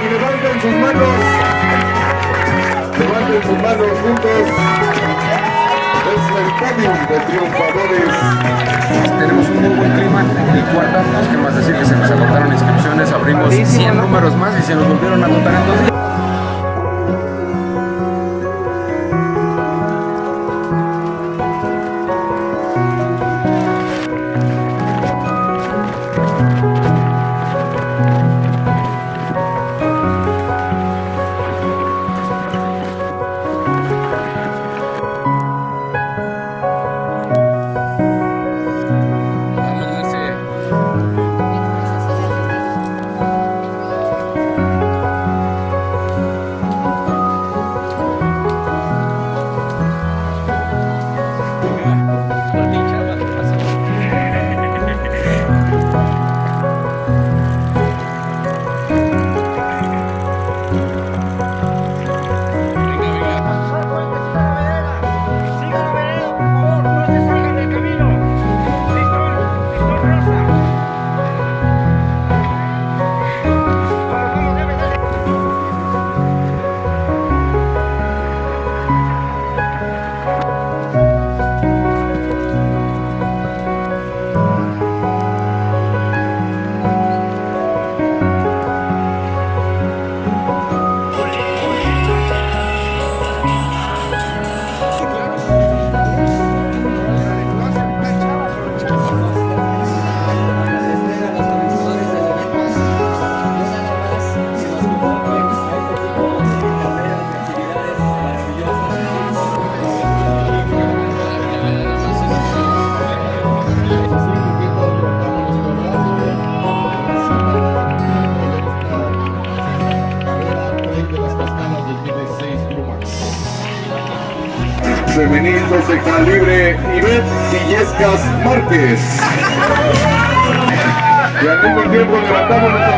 y levanten sus manos. Levanten sus manos juntos. Es el podium de triunfadores. Tenemos un muy buen clima y cuarta, pues qué más decir que se nos agotaron inscripciones, abrimos 100 números más y se nos volvieron a agotar en 2 días. Femenil 12 calibre Ivette Illescas Márquez. Y al mismo tiempo levantamos nuestra